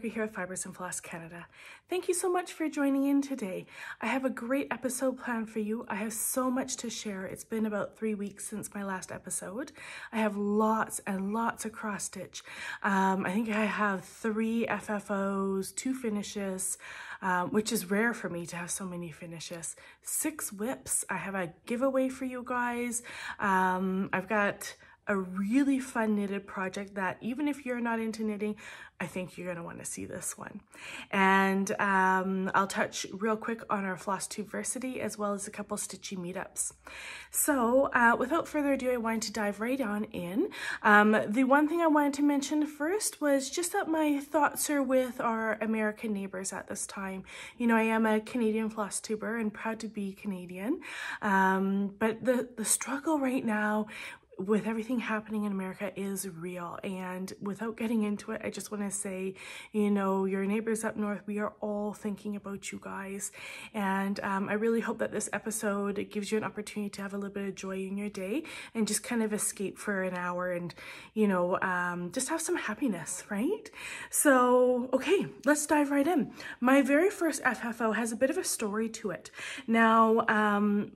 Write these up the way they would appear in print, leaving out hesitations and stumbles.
Here with Fibersandfloss Canada. Thank you so much for joining in today. I have a great episode planned for you. I have so much to share. It's been about 3 weeks since my last episode. I have lots and lots of cross stitch. I think I have 3 FFOs, 2 finishes, which is rare for me to have so many finishes, 6 whips. I have a giveaway for you guys. I've got a really fun knitted project that even if you're not into knitting, I think you're going to want to see this one. And I'll touch real quick on our Flosstubevesity as well as a couple stitchy meetups. So without further ado, I wanted to dive right on in. The one thing I wanted to mention first was just that my thoughts are with our American neighbors at this time. You know, I am a Canadian Flosstuber and proud to be Canadian. But the struggle right now with everything happening in America is real. And without getting into it, I just want to say, you know, your neighbors up north, we are all thinking about you guys. And I really hope that this episode gives you an opportunity to have a little bit of joy in your day and just kind of escape for an hour and, you know, just have some happiness, right? So, okay, let's dive right in. My very first FFO has a bit of a story to it. Now,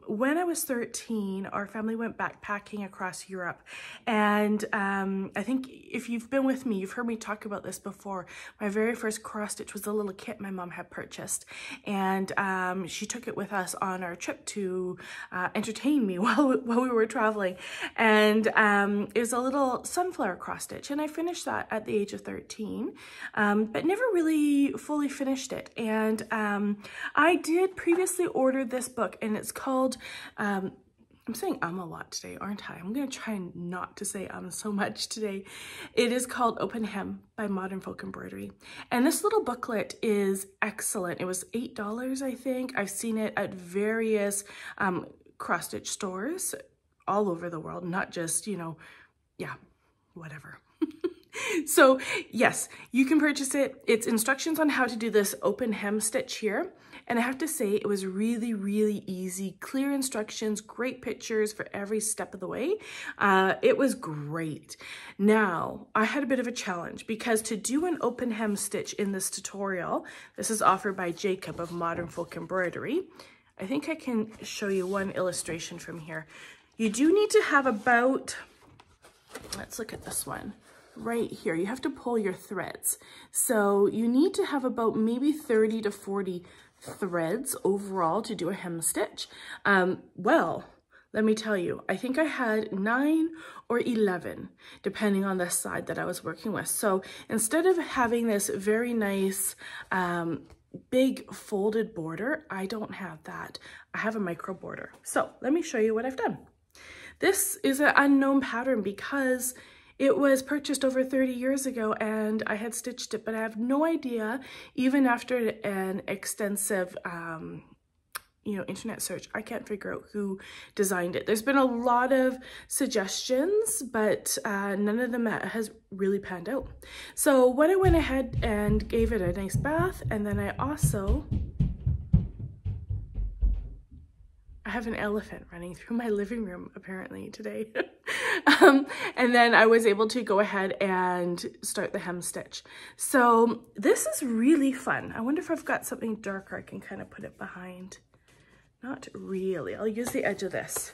when I was 13, our family went backpacking across Europe. And I think if you've been with me, you've heard me talk about this before. My very first cross stitch was a little kit my mom had purchased. And she took it with us on our trip to entertain me while we were traveling. And it was a little sunflower cross stitch. And I finished that at the age of 13, but never really fully finished it. And I did previously order this book, and it's called I'm saying a lot today, aren't I? I'm going to try not to say so much today. It is called Open Hem by Modern Folk Embroidery. And this little booklet is excellent. It was $8, I think. I've seen it at various cross-stitch stores all over the world, not just, you know, yeah, whatever. So yes, you can purchase it. It's instructions on how to do this open hem stitch here. And I have to say it was really, really easy, clear instructions, great pictures for every step of the way. It was great. Now, I had a bit of a challenge because to do an open hem stitch in this tutorial, this is offered by Jacob of Modern Folk Embroidery. I think I can show you one illustration from here. You do need to have about, let's look at this one. Right here, you have to pull your threads. So you need to have about maybe 30 to 40 threads overall to do a hem stitch. Well, let me tell you, I think I had 9 or 11, depending on the side that I was working with. So instead of having this very nice, big folded border, I don't have that. I have a micro border. So let me show you what I've done. This is an unknown pattern because it was purchased over 30 years ago and I had stitched it, but I have no idea, even after an extensive you know, internet search, I can't figure out who designed it. There's been a lot of suggestions, but none of them has really panned out. So when I went ahead and gave it a nice bath, and then I have an elephant running through my living room apparently today. And then I was able to go ahead and start the hem stitch. So this is really fun. I wonder if I've got something darker I can kind of put it behind. Not really. I'll use the edge of this.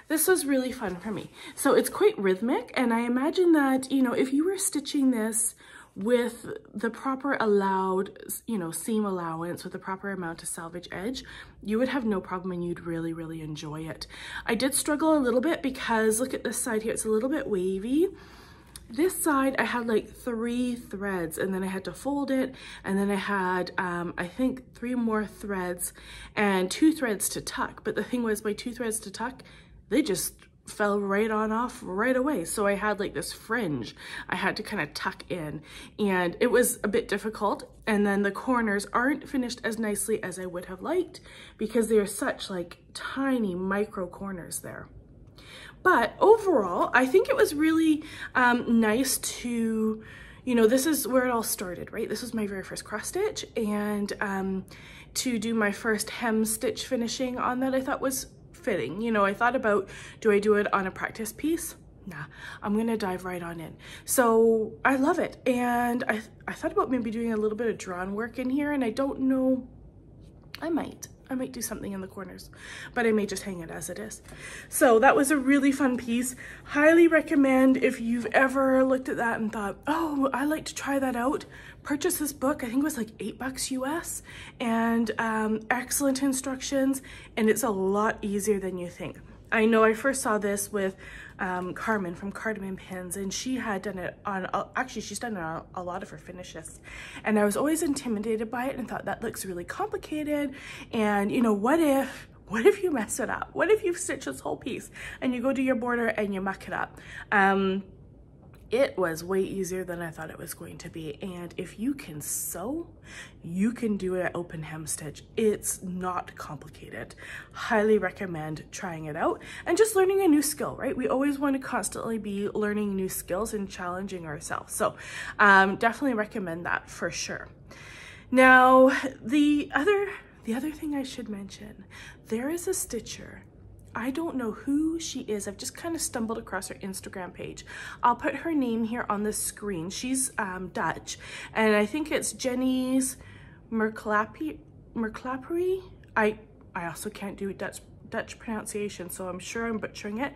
This was really fun for me. So it's quite rhythmic, and I imagine that, you know, if you were stitching this with the proper allowed, you know, seam allowance, with the proper amount of selvage edge, you would have no problem and you'd really, really enjoy it. I did struggle a little bit because look at this side here, it's a little bit wavy. This side I had like 3 threads, and then I had to fold it, and then I had I think 3 more threads and 2 threads to tuck. But the thing was, my 2 threads to tuck, they just fell right on off right away. So I had like this fringe I had to kind of tuck in, and it was a bit difficult. And then the corners aren't finished as nicely as I would have liked because they are such like tiny micro corners there. But overall, I think it was really nice to, you know, this is where it all started, right? This was my very first cross stitch, and to do my first hem stitch finishing on that I thought was fitting. You know, I thought about, do I do it on a practice piece? Nah, I'm gonna dive right on in. So I love it. And I thought about maybe doing a little bit of drawn work in here, and I don't know, I might do something in the corners, but I may just hang it as it is. So that was a really fun piece. Highly recommend, if you've ever looked at that and thought, oh, I'd like to try that out, purchase this book. I think it was like $8 US, and excellent instructions, and it's a lot easier than you think. I know I first saw this with Carmen from Cardamom Pins, and she had done it on, actually she's done it on a lot of her finishes, and I was always intimidated by it and thought that looks really complicated. And you know, what if you mess it up? What if you stitch this whole piece and you go to your border and you muck it up? It was way easier than I thought it was going to be. And if you can sew, you can do an open hem stitch. It's not complicated. Highly recommend trying it out and just learning a new skill, right? We always want to constantly be learning new skills and challenging ourselves. So definitely recommend that for sure. Now, the other thing I should mention, there is a stitcher. I don't know who she is. I've just kind of stumbled across her Instagram page. I'll put her name here on the screen. She's Dutch, and I think it's Jeanny's Merklapery. I also can't do Dutch pronunciation, so I'm sure I'm butchering it.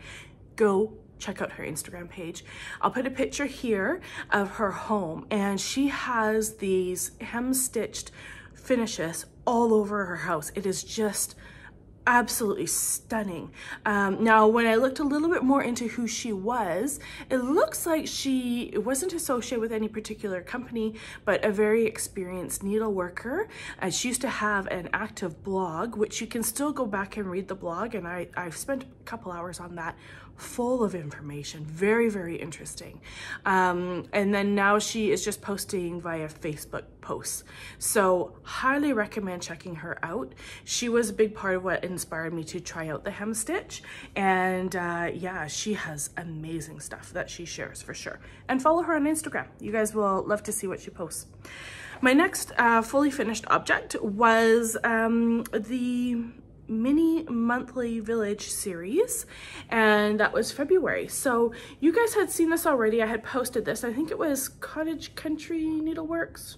Go check out her Instagram page. I'll put a picture here of her home, and she has these hem stitched finishes all over her house. It is just absolutely stunning. Now, when I looked a little bit more into who she was, it looks like she wasn't associated with any particular company, but a very experienced needleworker. She used to have an active blog, which you can still go back and read the blog, and I've spent a couple hours on that, full of information, very, very interesting. And then now she is just posting via Facebook posts. So highly recommend checking her out. She was a big part of what inspired me to try out the hem stitch. And yeah, she has amazing stuff that she shares for sure. And follow her on Instagram. You guys will love to see what she posts. My next fully finished object was the mini monthly village series, and that was February. So you guys had seen this already. I had posted this. I think it was Country Needleworks.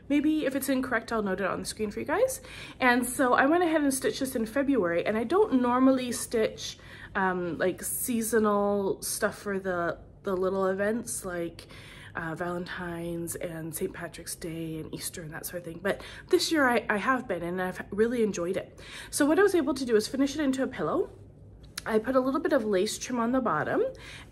Maybe if it's incorrect, I'll note it on the screen for you guys. And so I went ahead and stitched this in February, and I don't normally stitch like seasonal stuff for the little events like Valentine's and St. Patrick's Day and Easter and that sort of thing. But this year I have been, and I've really enjoyed it. So what I was able to do is finish it into a pillow. I put a little bit of lace trim on the bottom,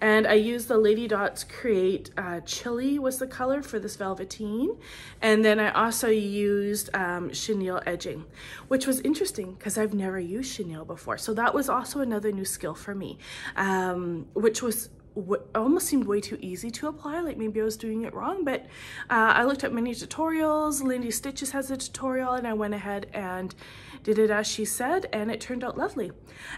and I used the Lady Dots Create Chili was the color for this velveteen. And then I also used chenille edging, which was interesting because I've never used chenille before. So that was also another new skill for me, which was almost seemed way too easy to apply, like maybe I was doing it wrong, but I looked at many tutorials. Lindy Stitches has a tutorial, and I went ahead and did it as she said, and it turned out lovely.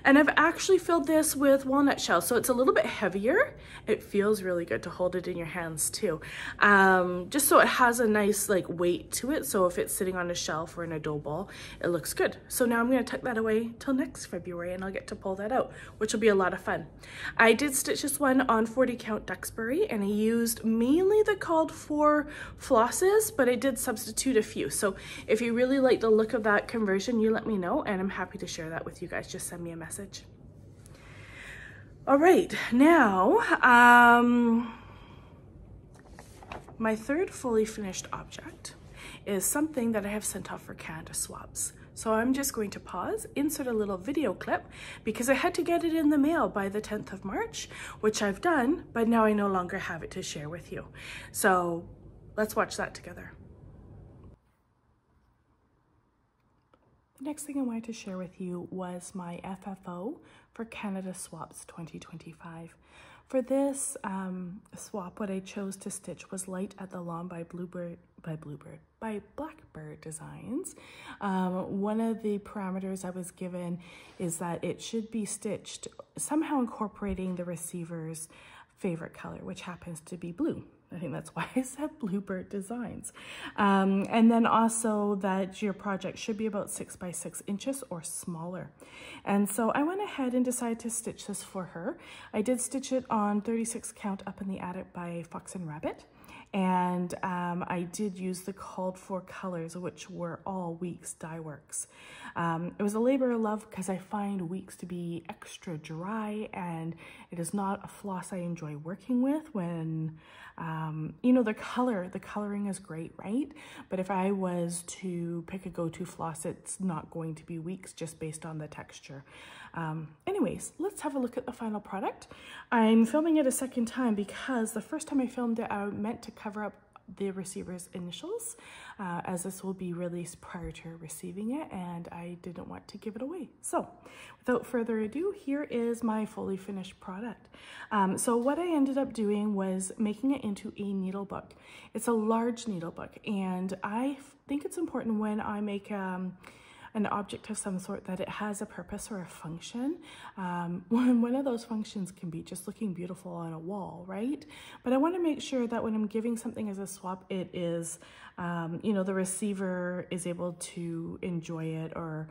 And I've actually filled this with walnut shell, so it's a little bit heavier. It feels really good to hold it in your hands too, just so it has a nice like weight to it, so if it's sitting on a shelf or in a dough ball, it looks good. So now I'm going to tuck that away till next February, and I'll get to pull that out, which will be a lot of fun. I did stitch this one on 40 count Duxbury, and I used mainly the called for flosses, but I did substitute a few. So if you really like the look of that conversion, you let me know, and I'm happy to share that with you guys. Just send me a message. All right, now my third fully finished object is something that I have sent off for Canada swaps. So I'm just going to pause, insert a little video clip, because I had to get it in the mail by the 10th of March, which I've done, but now I no longer have it to share with you. So let's watch that together. The next thing I wanted to share with you was my FFO for Canada Swaps 2025. For this swap, what I chose to stitch was Light at the Lawn by Blackbird Designs. One of the parameters I was given is that it should be stitched somehow incorporating the receiver's favorite color, which happens to be blue. I think that's why I said Bluebird Designs. And then also that your project should be about 6 by 6 inches or smaller. And so I went ahead and decided to stitch this for her. I did stitch it on 36 count Up in the Attic by Fox and Rabbit. And I did use the called for colors, which were all Weeks Dye Works. It was a labor of love because I find Weeks to be extra dry, and it is not a floss I enjoy working with when, you know, the coloring is great, right? But if I was to pick a go-to floss, it's not going to be Weeks just based on the texture. Anyways, let's have a look at the final product. I'm filming it a second time because the first time I filmed it, I meant to cover up the receiver's initials, as this will be released prior to receiving it, and I didn't want to give it away. So without further ado, here is my fully finished product. So what I ended up doing was making it into a needle book. It's a large needle book, and I think it's important when I make an object of some sort that it has a purpose or a function. One of those functions can be just looking beautiful on a wall, right? But I want to make sure that when I'm giving something as a swap, it is, you know, the receiver is able to enjoy it, or,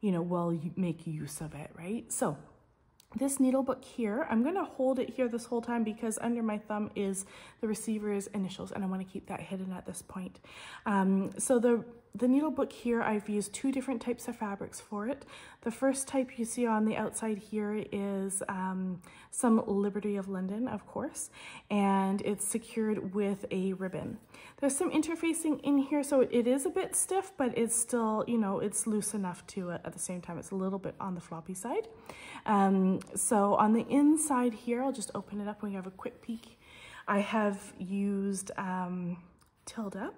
you know, will make use of it, right? So this needle book here, I'm going to hold it here this whole time because under my thumb is the receiver's initials, and I want to keep that hidden at this point. So the needle book here, I've used 2 different types of fabrics for it. The first type you see on the outside here is some Liberty of London, of course, and it's secured with a ribbon. There's some interfacing in here, so it is a bit stiff, but it's still, you know, it's loose enough to, at the same time, it's a little bit on the floppy side. So on the inside here, I'll just open it up and we have a quick peek. I have used Tilda.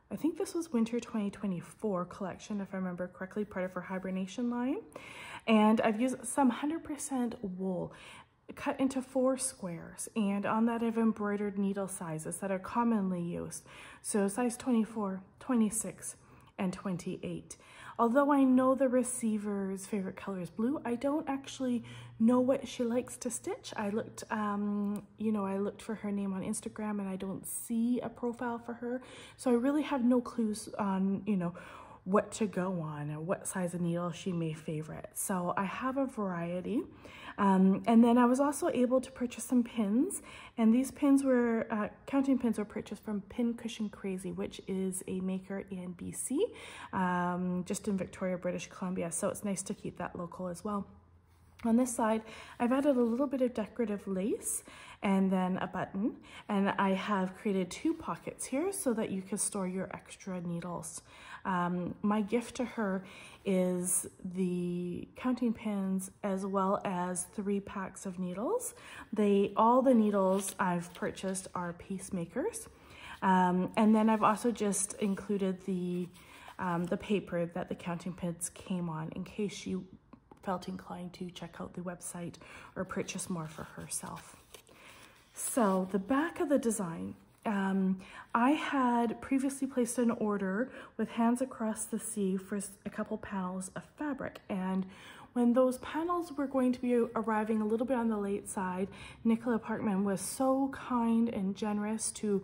I think this was winter 2024 collection, if I remember correctly, part of her hibernation line. And I've used some 100% wool cut into 4 squares. And on that I've embroidered needle sizes that are commonly used. So size 24, 26, and 28. Although I know the receiver's favorite color is blue, I don't actually know what she likes to stitch. I looked, you know, I looked for her name on Instagram and I don't see a profile for her. So I really have no clues on, you know, what to go on and what size of needle she may favorite. So I have a variety. And then I was also able to purchase some pins, and these pins were, counting pins were purchased from Pin Cushion Crazy, which is a maker in BC, just in Victoria, British Columbia. So it's nice to keep that local as well. On this side, I've added a little bit of decorative lace and then a button, and I have created 2 pockets here so that you can store your extra needles. My gift to her is the counting pins as well as 3 packs of needles. All the needles I've purchased are Peacemakers, and then I've also just included the paper that the counting pins came on in case you felt inclined to check out the website or purchase more for herself. So the back of the design, I had previously placed an order with Hands Across the Sea for a couple panels of fabric, and when those panels were going to be arriving a little bit on the late side, Nicola was so kind and generous to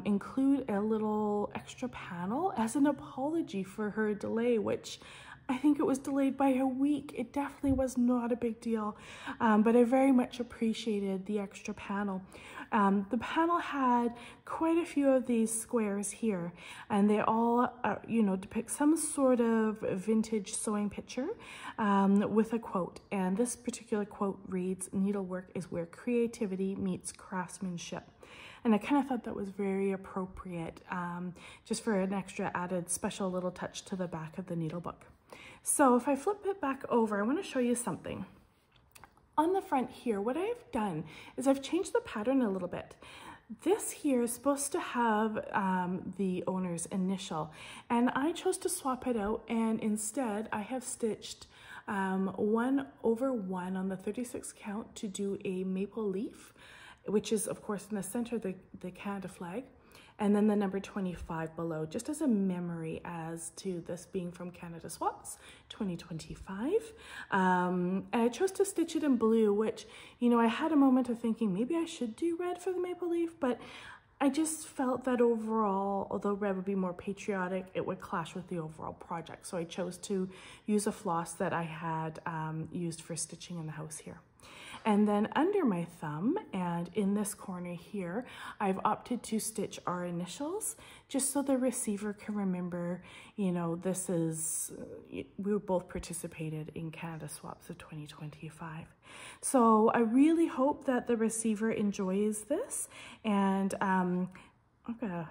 include a little extra panel as an apology for her delay, which I think it was delayed by a week. It definitely was not a big deal, but I very much appreciated the extra panel. The panel had quite a few of these squares here, and they all, you know, depict some sort of vintage sewing picture with a quote. And this particular quote reads, "Needlework is where creativity meets craftsmanship." And I kind of thought that was very appropriate, just for an extra added special little touch to the back of the needle book. So if I flip it back over, I want to show you something. On the front here, what I've done is I've changed the pattern a little bit. This here is supposed to have the owner's initial, and I chose to swap it out, and instead I have stitched 1/1 on the 36 count to do a maple leaf, which is of course in the center of the Canada flag, and then the number 25 below, just as a memory as to this being from Canada Swaps 2025. And I chose to stitch it in blue, which, you know, I had a moment of thinking maybe I should do red for the maple leaf, but I just felt that overall, although red would be more patriotic, it would clash with the overall project. So I chose to use a floss that I had used for stitching in the house here. And then under my thumb and in this corner here, I've opted to stitch our initials just so the receiver can remember, you know, this is, we both participated in Canada Swaps of 2025. So I really hope that the receiver enjoys this, and I've got a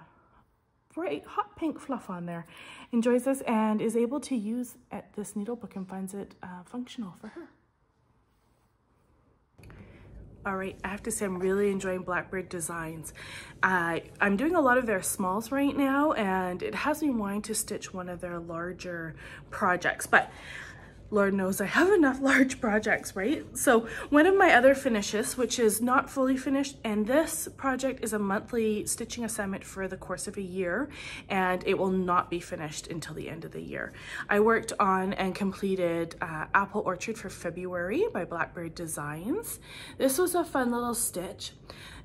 bright hot pink fluff on there, enjoys this and is able to use this needle book and finds it functional for her. All right, I have to say I'm really enjoying Blackbird Designs. I'm doing a lot of their smalls right now, and it has me wanting to stitch one of their larger projects, but Lord knows I have enough large projects, right? So one of my other finishes, which is not fully finished, and this project is a monthly stitching assignment for the course of a year, and it will not be finished until the end of the year. I worked on and completed Apple Orchard for February by Blackbird Designs. This was a fun little stitch.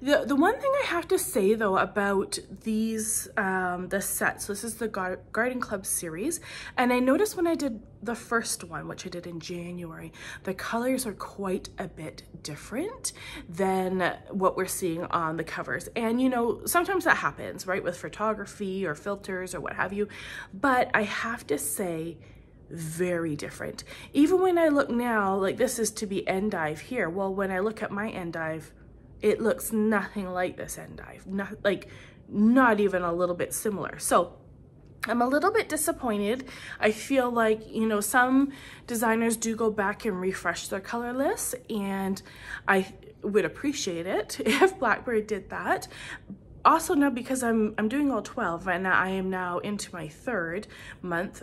The one thing I have to say though about these, the sets, this is the Garden Club series, and I noticed when I did the first one, which I did in January, the colors are quite a bit different than what we're seeing on the covers. And you know, sometimes that happens, right, with photography or filters or what have you, but I have to say, very different. Even when I look now, like this is to be endive here, well, when I look at my endive, it looks nothing like this endive, not even a little bit similar. So I'm a little bit disappointed. I feel like, you know, some designers do go back and refresh their color lists, and I would appreciate it if Blackbird did that. Also now, because I'm doing all 12 and I am now into my 3rd month,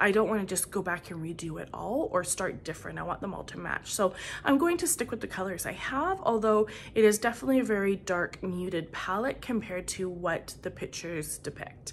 I don't want to just go back and redo it all or start different. I want them all to match. So I'm going to stick with the colors I have, although it is definitely a very dark muted palette compared to what the pictures depict.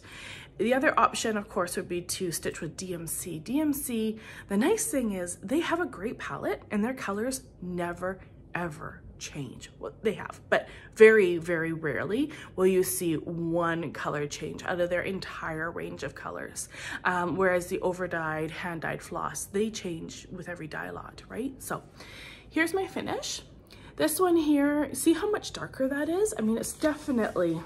The other option, of course, would be to stitch with DMC. DMC, the nice thing is they have a great palette and their colors never, ever change. Well, they have, but very, very rarely will you see one color change out of their entire range of colors. Whereas the over-dyed, hand-dyed floss, they change with every dye lot, right? So here's my finish. This one here, see how much darker that is? I mean, it's definitely,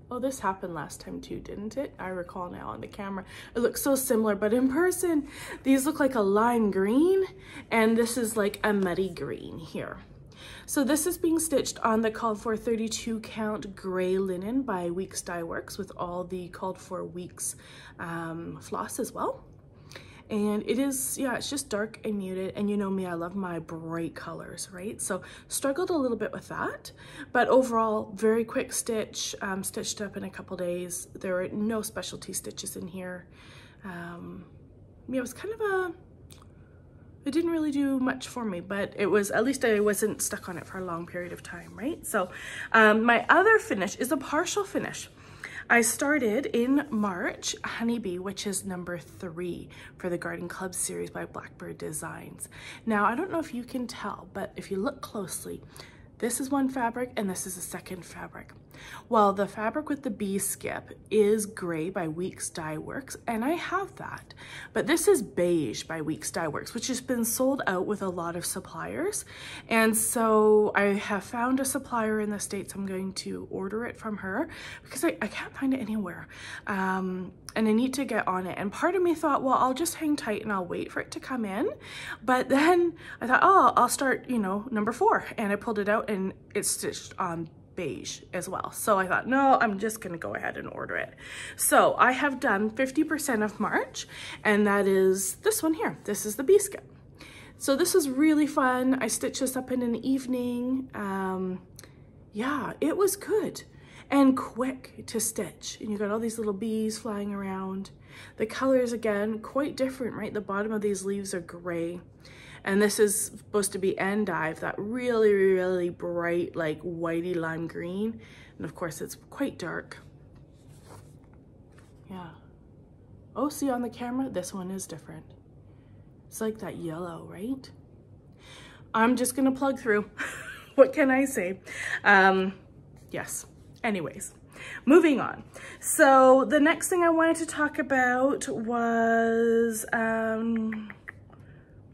oh, this happened last time too, didn't it? I recall now on the camera. It looks so similar, but in person, these look like a lime green, and this is like a muddy green here. So this is being stitched on the called for 32 count gray linen by Weeks Dye Works with all the called for Weeks floss as well. And it is, yeah, it's just dark and muted, and you know me, I love my bright colors, right? So struggled a little bit with that, but overall very quick stitch, stitched up in a couple days. There were no specialty stitches in here. Yeah, it was kind of a it didn't really do much for me, but it was, at least I wasn't stuck on it for a long period of time, right? So my other finish is a partial finish. I started in March, Honeybee, which is number 3 for the Garden Club series by Blackbird Designs. Now, I don't know if you can tell, but if you look closely, this is one fabric and this is a second fabric. Well, the fabric with the bee skip is gray by Weeks Dye Works, and I have that. But this is beige by Weeks Dye Works, which has been sold out with a lot of suppliers. And so I have found a supplier in the States. I'm going to order it from her because I can't find it anywhere. And I need to get on it. And part of me thought, well, I'll just hang tight and I'll wait for it to come in. But then I thought, oh, I'll start, you know, number 4. And I pulled it out and it's stitched on beige as well. So I thought, no, I'm just gonna go ahead and order it. So I have done 50% of March, and that is this one here. This is the bee skip. So this is really fun. I stitched this up in an evening. Yeah, it was good and quick to stitch. And you got all these little bees flying around. The colors, again, quite different, right? The bottom of these leaves are gray. And this is supposed to be endive, that really, really bright, like whitey lime green. And of course it's quite dark. Yeah. Oh, see on the camera, this one is different. It's like that yellow, right? I'm just gonna plug through. What can I say? Yes, anyways. Moving on. So the next thing I wanted to talk about was,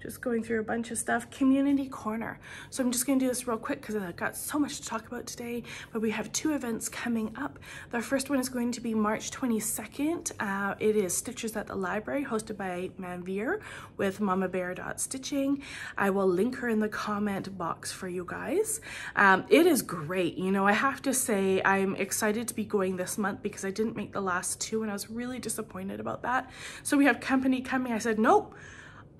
just going through a bunch of stuff, community corner. So I'm just gonna do this real quick because I've got so much to talk about today, but we have 2 events coming up. The first one is going to be March 22nd. It is Stitchers at the Library, hosted by Manvir with mamabear.stitching. I will link her in the comment box for you guys. It is great. You know, I have to say I'm excited to be going this month because I didn't make the last 2 and I was really disappointed about that. So we have company coming. I said, nope.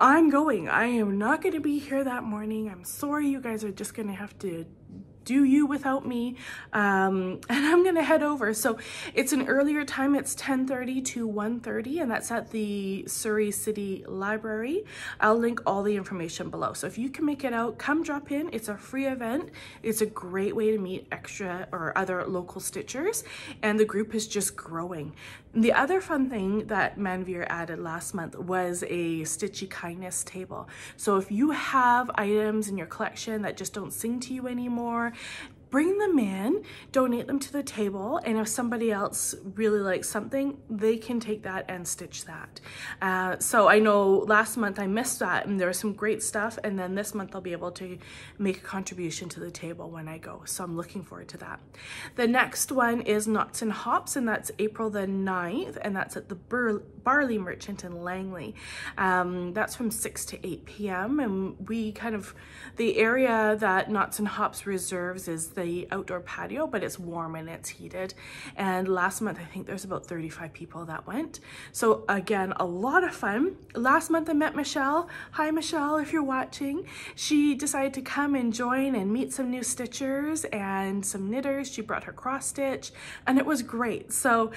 I'm going. I am not going to be here that morning. I'm sorry, you guys are just going to have to do you without me. And I'm going to head over. So it's an earlier time. It's 10:30 to 1:30, and that's at the Surrey City Library. I'll link all the information below. So if you can make it out, come drop in. It's a free event. It's a great way to meet extra or other local stitchers, and the group is just growing. The other fun thing that Manvir added last month was a Stitchy Kindness table. So if you have items in your collection that just don't sing to you anymore, bring them in, donate them to the table, and if somebody else really likes something, they can take that and stitch that. So I know last month I missed that, and there was some great stuff, and then this month I'll be able to make a contribution to the table when I go, so I'm looking forward to that. The next one is Knots and Hops, and that's April the 9th, and that's at the Barley Merchant in Langley. That's from 6 to 8 p.m. and we kind of, the area that Knots and Hops reserves is the outdoor patio, but it's warm and it's heated. And last month, I think there's about 35 people that went. So again, a lot of fun. Last month I met Michelle. Hi Michelle, if you're watching. She decided to come and join and meet some new stitchers and some knitters. She brought her cross stitch and it was great. So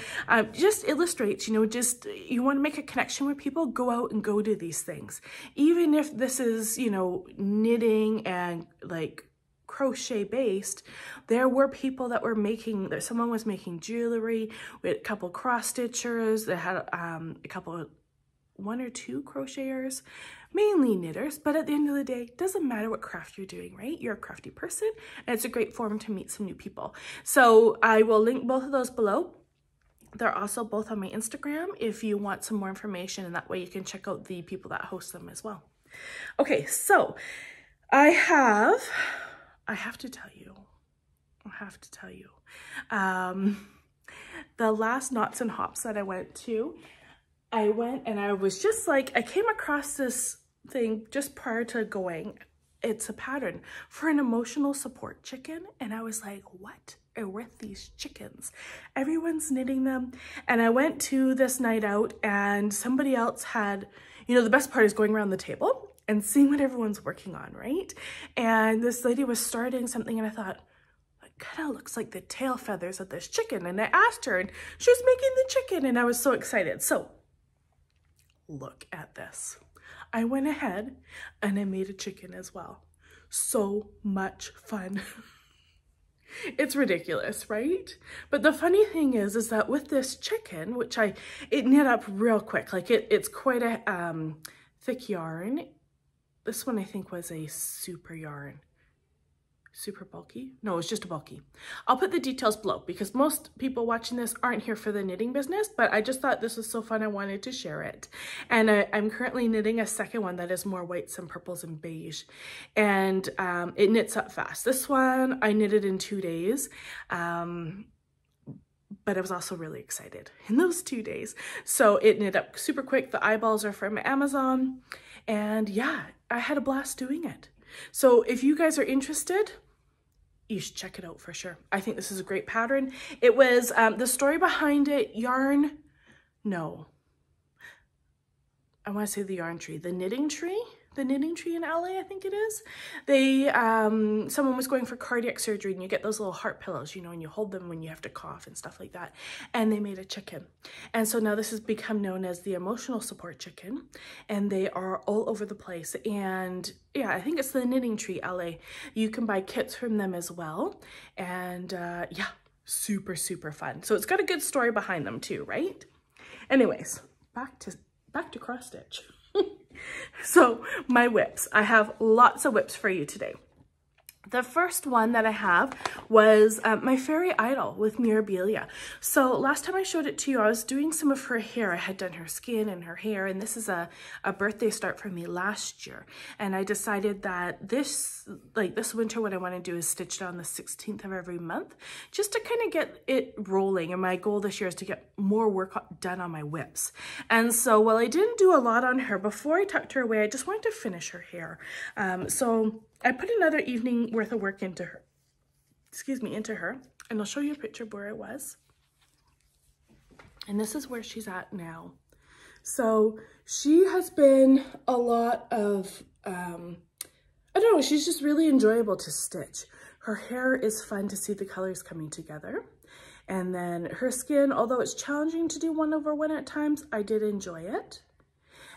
just illustrates, you know, just you want to make a connection with people, go out and go do these things. Even if this is, you know, knitting and like crochet based, there were people that were making, someone was making jewelry. We had a couple cross stitchers that had a couple, 1 or 2 crocheters, mainly knitters, but at the end of the day, it doesn't matter what craft you're doing, right? You're a crafty person, and it's a great forum to meet some new people. So I will link both of those below. They're also both on my Instagram if you want some more information, and that way you can check out the people that host them as well. Okay, so I have to tell you, the last Knots and Hops that I went to, I went and I was just like, I came across this thing just prior to going. It's a pattern for an emotional support chicken. And I was like, what are with these chickens? Everyone's knitting them. And I went to this night out and somebody else had, you know, the best part is going around the table and seeing what everyone's working on, right? And this lady was starting something and I thought, it kind of looks like the tail feathers of this chicken. And I asked her and she was making the chicken and I was so excited. So look at this. I went ahead and I made a chicken as well. So much fun. It's ridiculous, right? But the funny thing is that with this chicken, which it knit up real quick, like it's quite a thick yarn. This one I think was a super yarn. Super bulky? No, it's just a bulky. I'll put the details below because most people watching this aren't here for the knitting business, but I just thought this was so fun I wanted to share it. And I'm currently knitting a second one that is more whites and purples and beige, and it knits up fast. This one I knitted in 2 days, but I was also really excited in those 2 days. So it knit up super quick. The eyeballs are from Amazon, and yeah, I had a blast doing it. So if you guys are interested, you should check it out for sure. I think this is a great pattern. It was, the story behind it, I want to say the yarn tree, the knitting tree in LA, I think it is. Someone was going for cardiac surgery, and you get those little heart pillows, you know, and you hold them when you have to cough and stuff like that. And they made a chicken. And so now this has become known as the emotional support chicken, and they are all over the place. And yeah, I think it's the knitting tree LA. You can buy kits from them as well. And yeah, super, super fun. So it's got a good story behind them too, right? Anyways, back to cross stitch. So my whips, I have lots of whips for you today. The first one that I have was my Fairy Idol with mirabilia. So last time I showed it to you, I was doing some of her hair. I had done her skin and her hair, and this is a birthday start for me last year. And I decided that this winter, what I want to do is stitch it on the 16th of every month, just to kind of get it rolling. And my goal this year is to get more work done on my whips. And so while I didn't do a lot on her, before I tucked her away, I just wanted to finish her hair. So I put another evening worth of work into her, and I'll show you a picture of where it was. And this is where she's at now. So she has been a lot of, I don't know, she's just really enjoyable to stitch. Her hair is fun to see the colors coming together. And then her skin, although it's challenging to do 1/1 at times, I did enjoy it.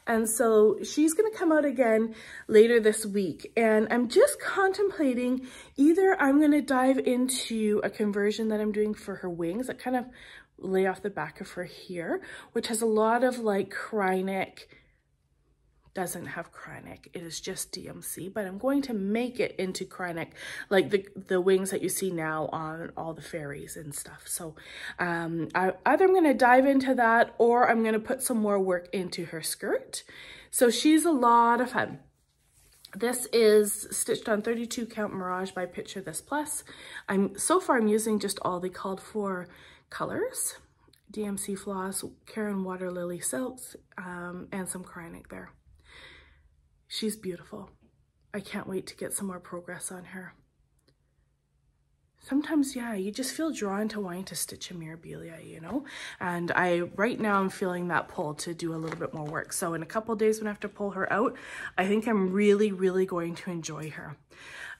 And so she's going to come out again later this week. And I'm just contemplating either I'm going to dive into a conversion that I'm doing for her wings that kind of lay off the back of her here, which has a lot of like Krynic. Doesn't have Krynic, it is just DMC, but I'm going to make it into Krynic, like the wings that you see now on all the fairies and stuff. So either I'm going to dive into that, or I'm going to put some more work into her skirt. So she's a lot of fun. This is stitched on 32 count Mirage by Picture This Plus. So far I'm using just all the called for colors, DMC floss, Karen Water Lily silks, and some Krynic there. She's beautiful. I can't wait to get some more progress on her. Sometimes, yeah, you just feel drawn to wanting to stitch a mirabilia, you know? And right now I'm feeling that pull to do a little bit more work. So in a couple of days when I have to pull her out, I think I'm really, really going to enjoy her.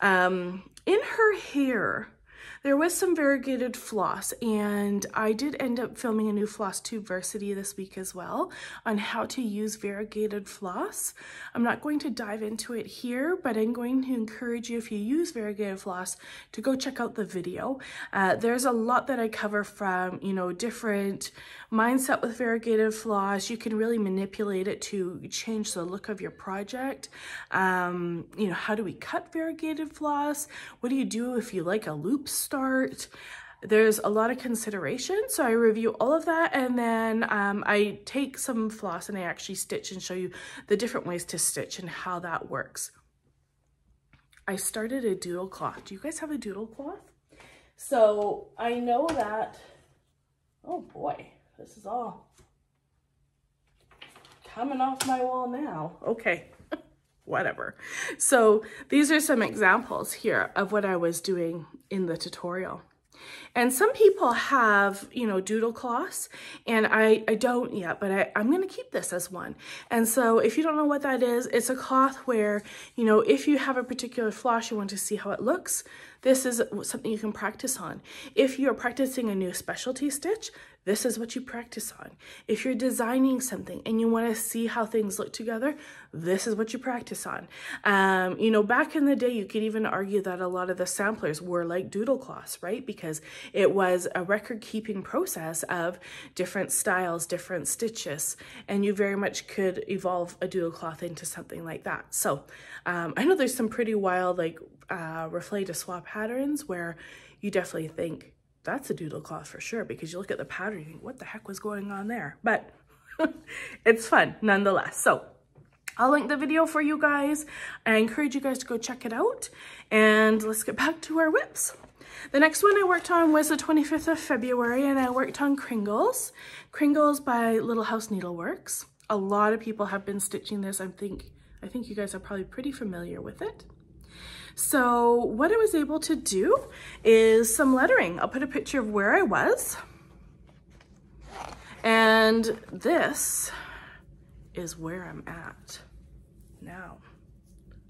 In her hair, there was some variegated floss, and I did end up filming a new Flosstubevesity this week as well on how to use variegated floss. I'm not going to dive into it here, but I'm going to encourage you, if you use variegated floss, to go check out the video. There's a lot that I cover from, you know, different mindset with variegated floss. You can really manipulate it to change the look of your project. You know, how do we cut variegated floss? What do you do if you like a loop start? There's a lot of consideration, so I review all of that, and then I take some floss and I actually stitch and show you the different ways to stitch and how that works. I started a doodle cloth. Do you guys have a doodle cloth? So I know that, oh boy, this is all coming off my wall now. Okay. Whatever. So these are some examples here of what I was doing in the tutorial. And some people have, you know, doodle cloths, and I don't yet, but I'm going to keep this as one. And so if you don't know what that is, it's a cloth where, you know, if you have a particular floss, you want to see how it looks, this is something you can practice on. If you're practicing a new specialty stitch, this is what you practice on. If you're designing something and you want to see how things look together, this is what you practice on. You know, back in the day, you could even argue that a lot of the samplers were like doodle cloths, right? Because it was a record-keeping process of different styles, different stitches, and you very much could evolve a doodle cloth into something like that. So I know there's some pretty wild, like reflet de soie patterns where you definitely think, that's a doodle cloth for sure, because you look at the pattern and you think, what the heck was going on there? But it's fun nonetheless. So I'll link the video for you guys. I encourage you guys to go check it out. And let's get back to our whips. The next one I worked on was the 25th of February, and I worked on Kringles. Kringles by Little House Needleworks. A lot of people have been stitching this. I think you guys are probably pretty familiar with it. So what I was able to do is some lettering. I'll put a picture of where I was. And this is where I'm at now.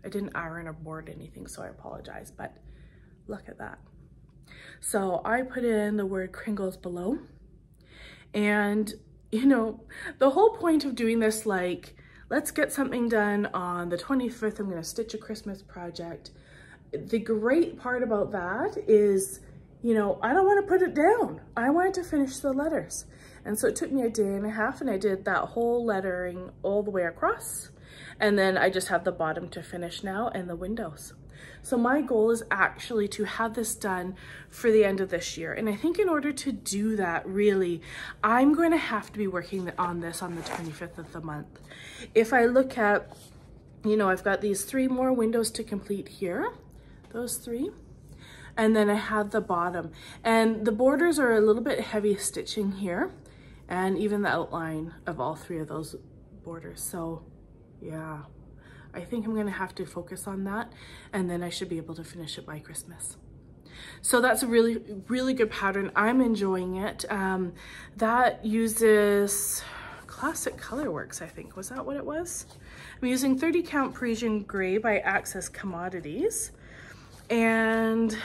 I didn't iron or board anything, so I apologize, but look at that. So I put in the word Kringles below. And, you know, the whole point of doing this, like, let's get something done on the 25th. I'm going to stitch a Christmas project. The great part about that is, you know, I don't want to put it down. I wanted to finish the letters. And so it took me a day and a half, and I did that whole lettering all the way across. And then I just have the bottom to finish now and the windows. So my goal is actually to have this done for the end of this year. And I think in order to do that, really, I'm going to have to be working on this on the 25th of the month. If I look at, you know, I've got these 3 more windows to complete here. Those 3, and then I have the bottom, and the borders are a little bit heavy stitching here, and even the outline of all 3 of those borders. So yeah, I think I'm gonna have to focus on that, and then I should be able to finish it by Christmas. So that's a really good pattern. I'm enjoying it. That uses Classic Colorworks, I think. Was that what it was? I'm using 30 count Parisian Gray by Access Commodities. And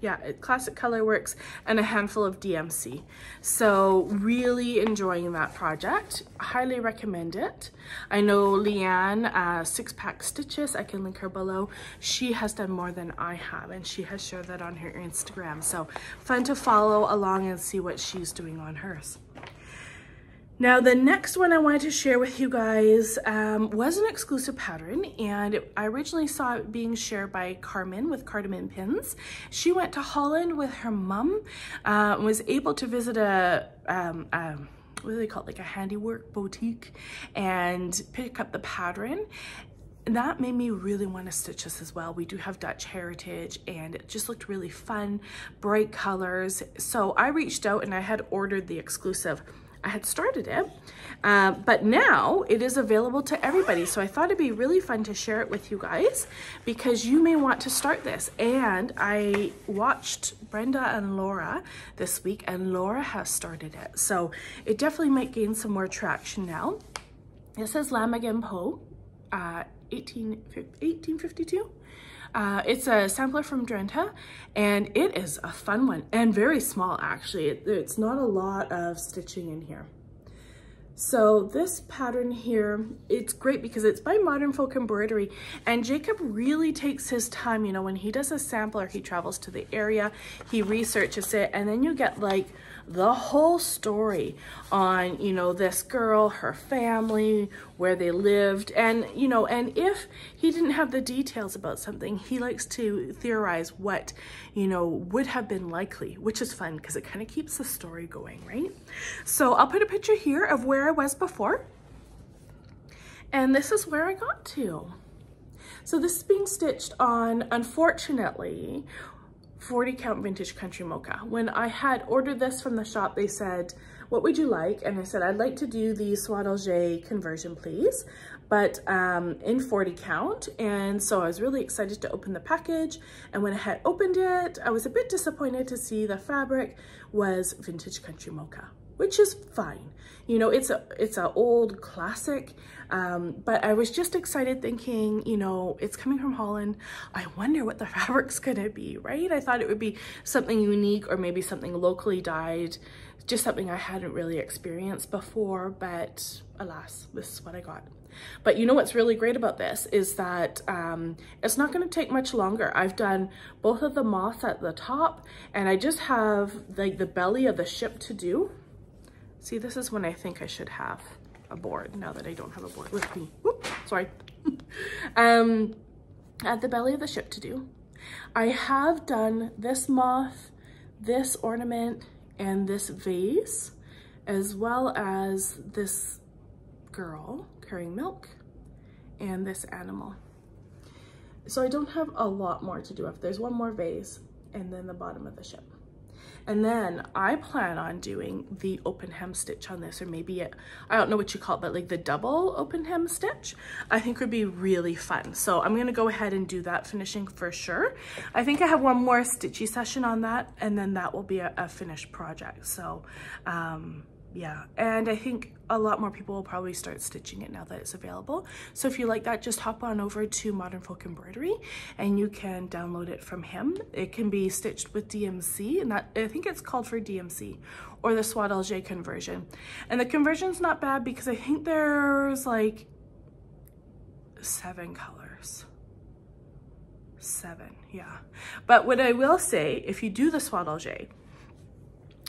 yeah, Classic Colorworks and a handful of DMC. So really enjoying that project. Highly recommend it. I know Leanne, 6-Pack Stitches, I can link her below. She has done more than I have, and she has shared that on her Instagram. So fun to follow along and see what she's doing on hers. Now, the next one I wanted to share with you guys was an exclusive pattern, and I originally saw it being shared by Carmen with Cardamom Pins. She went to Holland with her mom, was able to visit a what do they call it, like a handiwork boutique, and pick up the pattern. And that made me really want to stitch this as well. We do have Dutch heritage, and it just looked really fun, bright colors. So I reached out and I had ordered the exclusive. I had started it, but now it is available to everybody. So I thought it'd be really fun to share it with you guys, because you may want to start this. And I watched Brenda and Laura this week, and Laura has started it. So it definitely might gain some more traction now. This is La Magampo, 1852. It's a sampler from Drenthe, and it is a fun one and very small actually. It's not a lot of stitching in here. So this pattern here, it's great because it's by Modern Folk Embroidery, and Jacob really takes his time. You know, when he does a sampler, he travels to the area, he researches it, and then you get like the whole story on, you know, this girl, her family, where they lived, and, you know, and if he didn't have the details about something, he likes to theorize what, you know, would have been likely, which is fun because it kind of keeps the story going, right? So I'll put a picture here of where I was before, and this is where I got to. So this is being stitched on, unfortunately, 40 count vintage country mocha. When I had ordered this from the shop, they said, what would you like? And I said, I'd like to do the Swaddle conversion, please, but in 40 count. And so I was really excited to open the package. And when I had opened it, I was a bit disappointed to see the fabric was vintage country mocha. which is fine. You know, it's a old classic, but I was just excited thinking, you know, it's coming from Holland. I wonder what the fabric's gonna be, right? I thought it would be something unique or maybe something locally dyed, just something I hadn't really experienced before, but alas, this is what I got. But you know what's really great about this is that it's not going to take much longer. I've done both of the moths at the top, and I just have like the belly of the ship to do. See, this is when I think I should have a board, now that I don't have a board with me. Whoop, sorry. At the belly of the ship to do. I have done this moth, this ornament, and this vase, as well as this girl carrying milk and this animal. So I don't have a lot more to do. If there's one more vase and then the bottom of the ship. And then I plan on doing the open hem stitch on this, or maybe I don't know what you call it, but like the double open hem stitch, I think would be really fun. So I'm gonna go ahead and do that finishing for sure. I think I have one more stitchy session on that, and then that will be a finished project. So yeah, and I think a lot more people will probably start stitching it now that it's available. So if you like that, just hop on over to Modern Folk Embroidery and you can download it from him. It can be stitched with DMC, and that, I think it's called for DMC, or the Swaddle conversion. And the conversion's not bad because I think there's like 7 colors. 7, yeah. But what I will say, if you do the Swaddle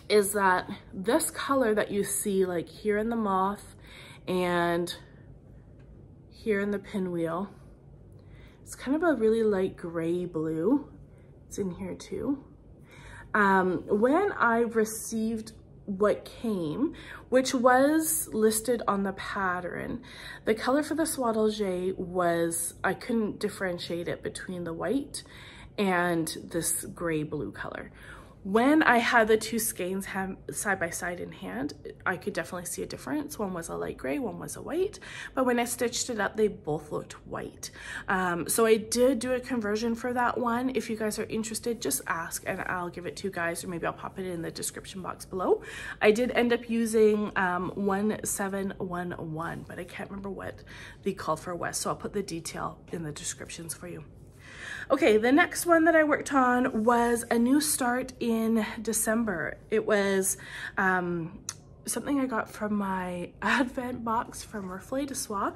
is that this color that you see like here in the moth and here in the pinwheel, it's kind of a really light gray blue. It's in here too. When I received what came, which was listed on the pattern, the color for the Swaddle was, I couldn't differentiate it between the white and this gray blue color. When I had the two skeins side by side in hand, I could definitely see a difference. One was a light gray, one was a white, but when I stitched it up, they both looked white. So I did do a conversion for that one. If you guys are interested, just ask and I'll give it to you guys, or maybe I'll pop it in the description box below. I did end up using 1711, but I can't remember what the call for was, so I'll put the detail in the descriptions for you. Okay, the next one that I worked on was a new start in December. It was something I got from my Advent box from Reflet de Soie,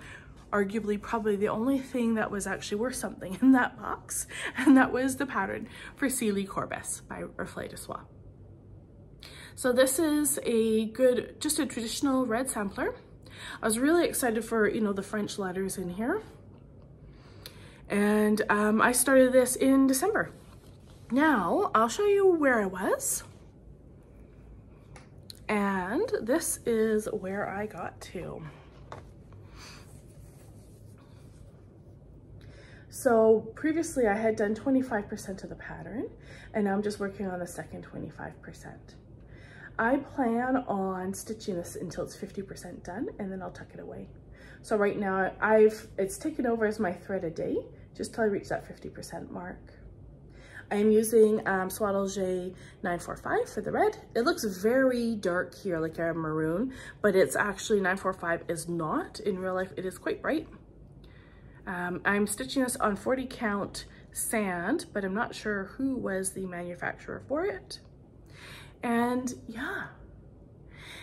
arguably probably the only thing that was actually worth something in that box, and that was the pattern for Celie Corbis by Reflet de Soie. So this is a good, just a traditional red sampler. I was really excited for, you know, the French letters in here. And I started this in December. Now I'll show you where I was. And this is where I got to. So previously I had done 25% of the pattern, and now I'm just working on the second 25%. I plan on stitching this until it's 50% done, and then I'll tuck it away. So right now it's taken over as my thread a day, just till I reach that 50% mark. I am using Swaddle 945 for the red. It looks very dark here, like a maroon, but it's actually 945 is not. In real life, it is quite bright. I'm stitching this on 40 count sand, but I'm not sure who was the manufacturer for it. And yeah,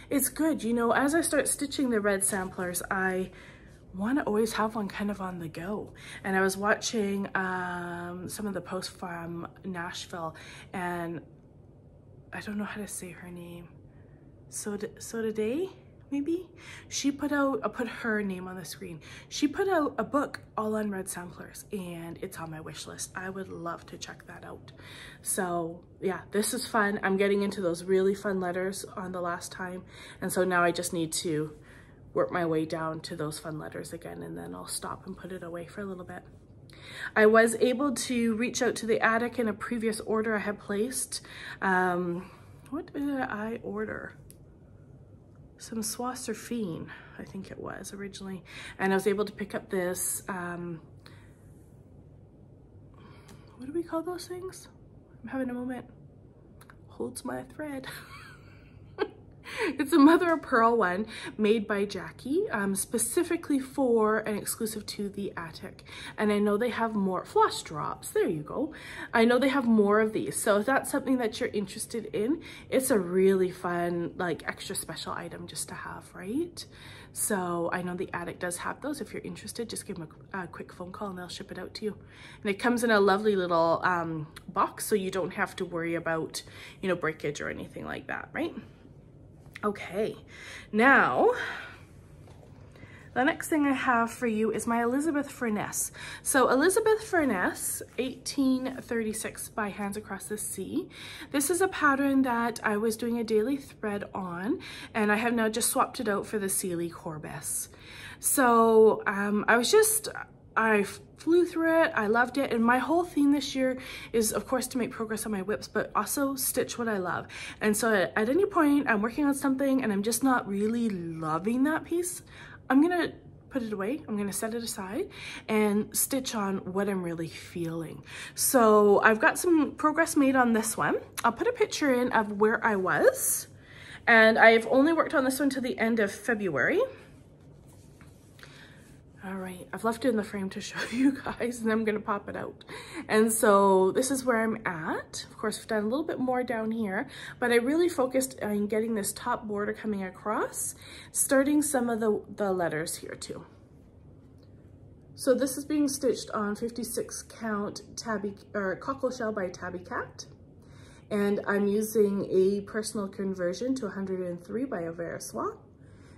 it's good. You know, as I start stitching the red samplers, I want to always have one kind of on the go. And I was watching some of the posts from Nashville, and I don't know how to say her name, Soda Day, maybe? She put out, I'll put her name on the screen. She put out a book all on red samplers, and it's on my wish list. I would love to check that out. So yeah, this is fun. I'm getting into those really fun letters on the last time, and so now I just need to work my way down to those fun letters again, and then I'll stop and put it away for a little bit. I was able to reach out to the attic in a previous order I had placed. What did I order? Some Soie Surfine, I think it was originally. And I was able to pick up this, what do we call those things? I'm having a moment. Holds my thread. It's a mother of pearl one made by Jackie, specifically for and exclusive to the attic. And I know they have more floss drops. There you go. I know they have more of these. So if that's something that you're interested in, it's a really fun, like extra special item just to have, right? So I know the attic does have those. If you're interested, just give them a quick phone call and they'll ship it out to you. And it comes in a lovely little box, so you don't have to worry about, you know, breakage or anything like that, right? Okay, now the next thing I have for you is my Elizabeth Furness. So Elizabeth Furness, 1836 by Hands Across the Sea. This is a pattern that I was doing a daily thread on, and I have now just swapped it out for the Sealy Corbis. So I flew through it, I loved it, and my whole theme this year is, of course, to make progress on my whips, but also stitch what I love. And so at any point I'm working on something and I'm just not really loving that piece, I'm gonna put it away, I'm gonna set it aside and stitch on what I'm really feeling. So I've got some progress made on this one. I'll put a picture in of where I was, and I've only worked on this one till the end of February. All right, I've left it in the frame to show you guys, and I'm gonna pop it out. And so this is where I'm at. Of course, I've done a little bit more down here, but I really focused on getting this top border coming across, starting some of the letters here too. So this is being stitched on 56 count cockle shell by Tabby Cat. And I'm using a personal conversion to 103 by Aversois.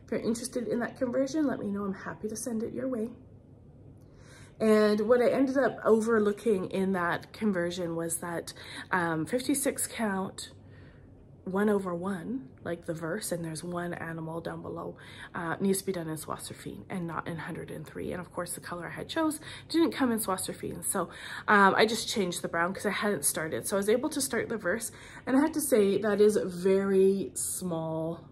If you're interested in that conversion, let me know. I'm happy to send it your way. And what I ended up overlooking in that conversion was that 56 count 1/1, like the verse, and there's one animal down below, needs to be done in Swasserfine and not in 103. And of course the color I had chose didn't come in Swasserfine. So I just changed the brown because I hadn't started. So I was able to start the verse, and I have to say that is very small,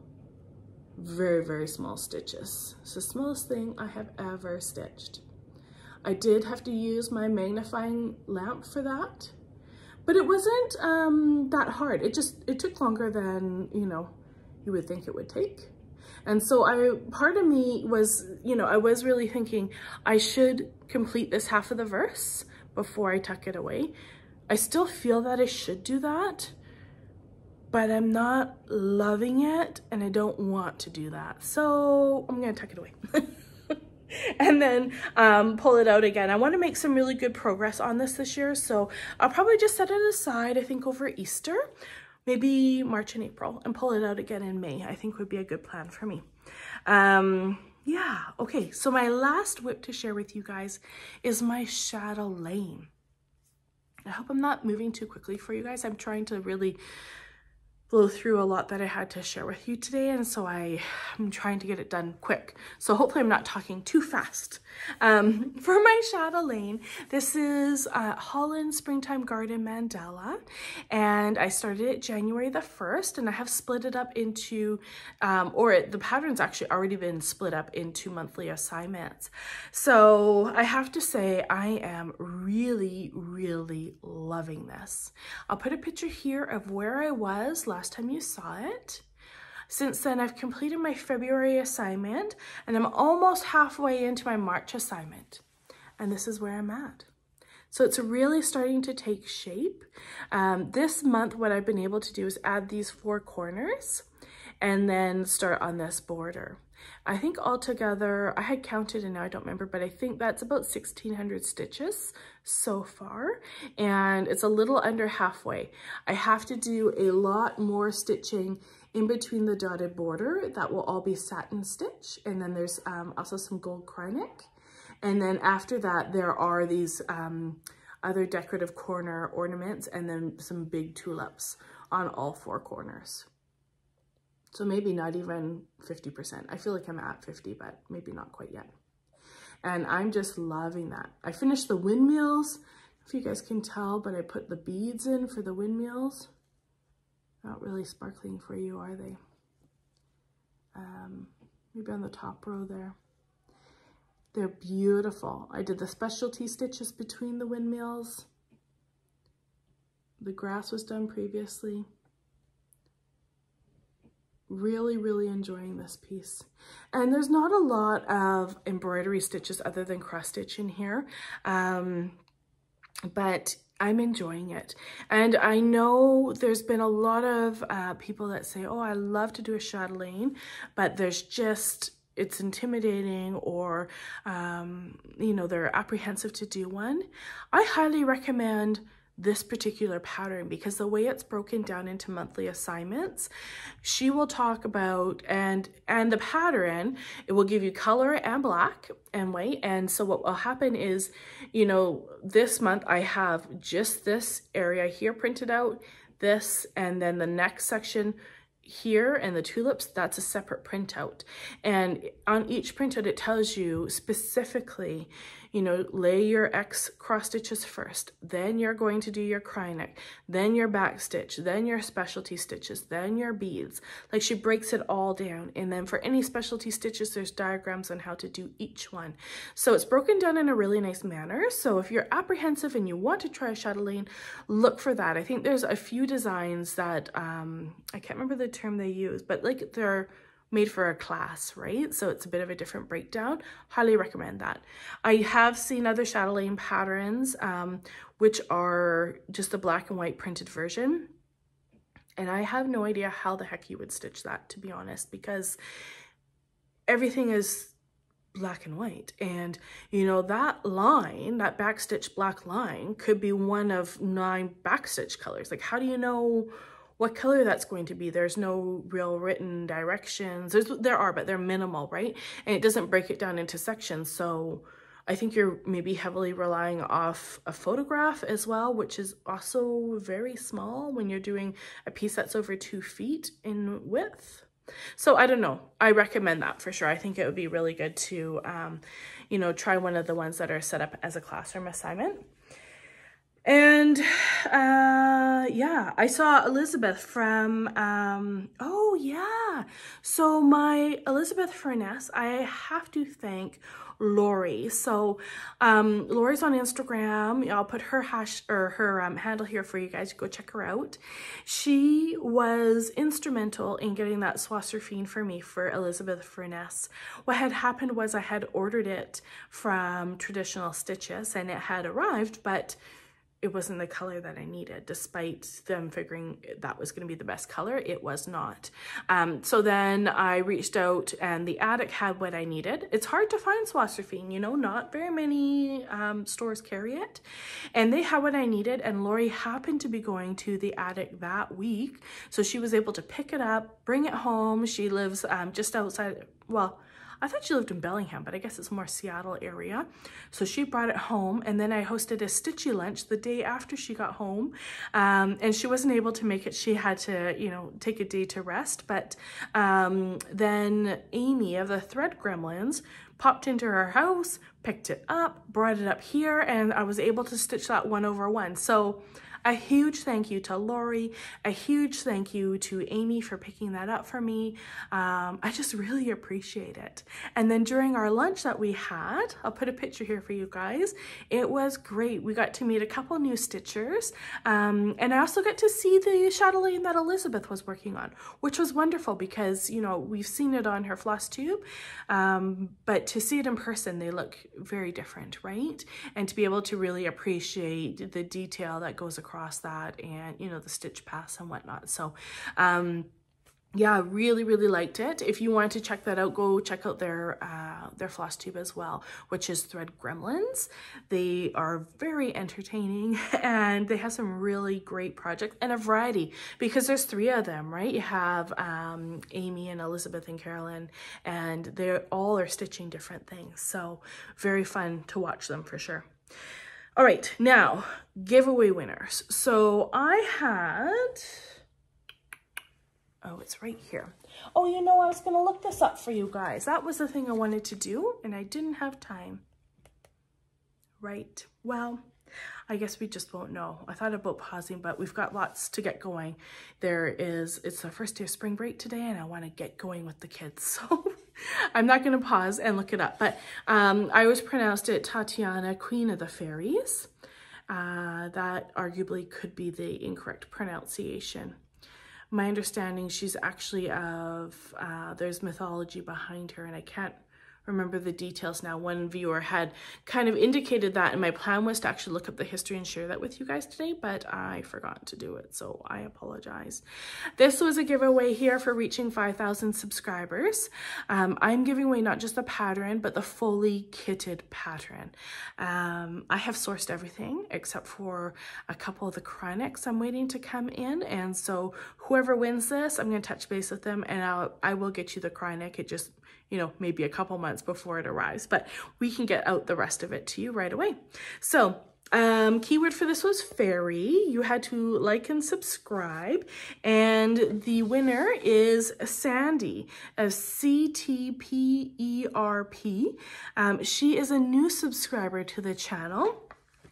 very, very small stitches. It's the smallest thing I have ever stitched. I did have to use my magnifying lamp for that, but it wasn't that hard. It took longer than, you know, you would think it would take. And so part of me was, you know, I was really thinking I should complete this half of the verse before I tuck it away. I still feel that I should do that, but I'm not loving it and I don't want to do that. So I'm gonna tuck it away and then pull it out again. I wanna make some really good progress on this year. So I'll probably just set it aside, I think over Easter, maybe March and April, and pull it out again in May. I think would be a good plan for me. Yeah, okay, so my last whip to share with you guys is my chatelaine. I hope I'm not moving too quickly for you guys. I'm trying to really blow through a lot that I had to share with you today, and so I'm trying to get it done quick. So hopefully I'm not talking too fast. For my chatelaine, this is Holland Springtime Garden Mandala, and I started it January the 1st, and I have split it up into, the pattern's actually already been split up into monthly assignments. So I have to say I am really, really loving this. I'll put a picture here of where I was last time you saw it. Since then, I've completed my February assignment, and I'm almost halfway into my March assignment. And this is where I'm at. So it's really starting to take shape. This month, what I've been able to do is add these 4 corners and then start on this border. I think altogether, I had counted and now I don't remember, but I think that's about 1,600 stitches so far, and it's a little under halfway. I have to do a lot more stitching in between the dotted border. That will all be satin stitch, and then there's also some gold krynic. And then after that, there are these other decorative corner ornaments and then some big tulips on all 4 corners. So maybe not even 50%. I feel like I'm at 50, but maybe not quite yet. And I'm just loving that. I finished the windmills. If you guys can tell, but I put the beads in for the windmills. Not really sparkling for you, are they? Maybe on the top row there. They're beautiful. I did the specialty stitches between the windmills. The grass was done previously. Really, really enjoying this piece. And there's not a lot of embroidery stitches other than cross stitch in here, but I'm enjoying it. And I know there's been a lot of people that say, oh, I love to do a chatelaine, but there's just, it's intimidating, or, you know, they're apprehensive to do one. I highly recommend this particular pattern because the way it's broken down into monthly assignments, she will talk about, and the pattern, it will give you color and black and white. And so what will happen is, you know, this month I have just this area here printed out, this, and then the next section here and the tulips, that's a separate printout. And on each printout, it tells you specifically, you know, lay your X cross stitches first, then you're going to do your cry neck, then your back stitch, then your specialty stitches, then your beads. Like, she breaks it all down. And then for any specialty stitches, there's diagrams on how to do each one. So it's broken down in a really nice manner. So if you're apprehensive and you want to try a chatelaine, look for that. I think there's a few designs that, I can't remember the term they use, but like they're made for a class, right? So it's a bit of a different breakdown. Highly recommend that. I have seen other chatelaine patterns, which are just a black and white printed version. And I have no idea how the heck you would stitch that, to be honest, because everything is black and white. And, you know, that line, that backstitch black line could be one of 9 backstitch colors. Like, how do you know what color that's going to be? There's no real written directions. There are, but they're minimal, right? And it doesn't break it down into sections. So I think you're maybe heavily relying off a photograph as well, which is also very small when you're doing a piece that's over 2 feet in width. So I don't know. I recommend that for sure. I think it would be really good to, you know, try one of the ones that are set up as a classroom assignment. And yeah, I saw Elizabeth from, oh yeah, so my Elizabeth Furness, I have to thank Lori. So Lori's on Instagram. I'll put her handle here for you guys. Go check her out. She was instrumental in getting that Swasserfine for me for Elizabeth Furness. What had happened was I had ordered it from Traditional Stitches and it had arrived, but it wasn't the color that I needed, despite them figuring that was going to be the best color. It was not. So then I reached out and the attic had what I needed. It's hard to find Swasserfine, you know, not very many stores carry it. And they had what I needed, and Lori happened to be going to the attic that week. So she was able to pick it up, bring it home. She lives just outside, well, I thought she lived in Bellingham, but I guess it's more Seattle area. So she brought it home, and then I hosted a stitchy lunch the day after she got home. And she wasn't able to make it. She had to, you know, take a day to rest. But then Aimee of the Thread Gremlins popped into her house, picked it up, brought it up here, and I was able to stitch that 1/1. So a huge thank you to Lori, a huge thank you to Aimee for picking that up for me. I just really appreciate it. And then during our lunch that we had, I'll put a picture here for you guys. It was great. We got to meet a couple new stitchers, and I also got to see the chatelaine that Elizabeth was working on, which was wonderful because, you know, we've seen it on her Flosstube, but to see it in person, they look very different, right? And to be able to really appreciate the detail that goes across that, and, you know, the stitch paths and whatnot. So yeah, really liked it. If you want to check that out, go check out their Flosstube as well, which is Thread Gremlins. They are very entertaining, and they have some really great projects and a variety, because there's 3 of them, right? You have Aimee and Elizabeth and Carolyn, and they all are stitching different things. So very fun to watch them for sure. All right, now giveaway winners. So I had, oh, it's right here. Oh, you know, I was going to look this up for you guys. That was the thing I wanted to do, and I didn't have time. Right. Well, I guess we just won't know. I thought about pausing, but we've got lots to get going. It's the first day of spring break today, and I want to get going with the kids. So I'm not going to pause and look it up, but I always pronounced it Tatiana, Queen of the Fairies. That arguably could be the incorrect pronunciation. my understanding, she's actually of, there's mythology behind her, and I can't remember the details now. One viewer had kind of indicated that, and my plan was to actually look up the history and share that with you guys today, but I forgot to do it, so I apologize. This was a giveaway here for reaching 5,000 subscribers. I'm giving away not just the pattern, but the fully kitted pattern. I have sourced everything except for a couple of the chronics I'm waiting to come in, and so whoever wins this, I'm going to touch base with them, and I will get you the chronic. It just, you know, maybe a couple months before it arrives, but we can get out the rest of it to you right away. So keyword for this was fairy. You had to like and subscribe, and the winner is Sandy of CTPERP. She is a new subscriber to the channel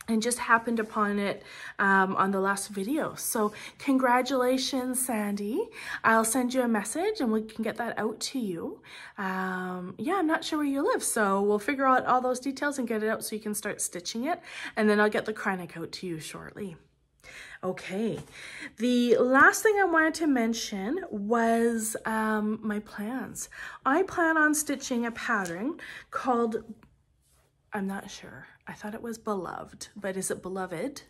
and just happened upon it on the last video. So congratulations, Sandy. I'll send you a message and we can get that out to you. Yeah, I'm not sure where you live, so we'll figure out all those details and get it out so you can start stitching it, and then I'll get the chronic out to you shortly. Okay, the last thing I wanted to mention was my plans. I plan on stitching a pattern called, I'm not sure. I thought it was Beloved, but is it Beloved?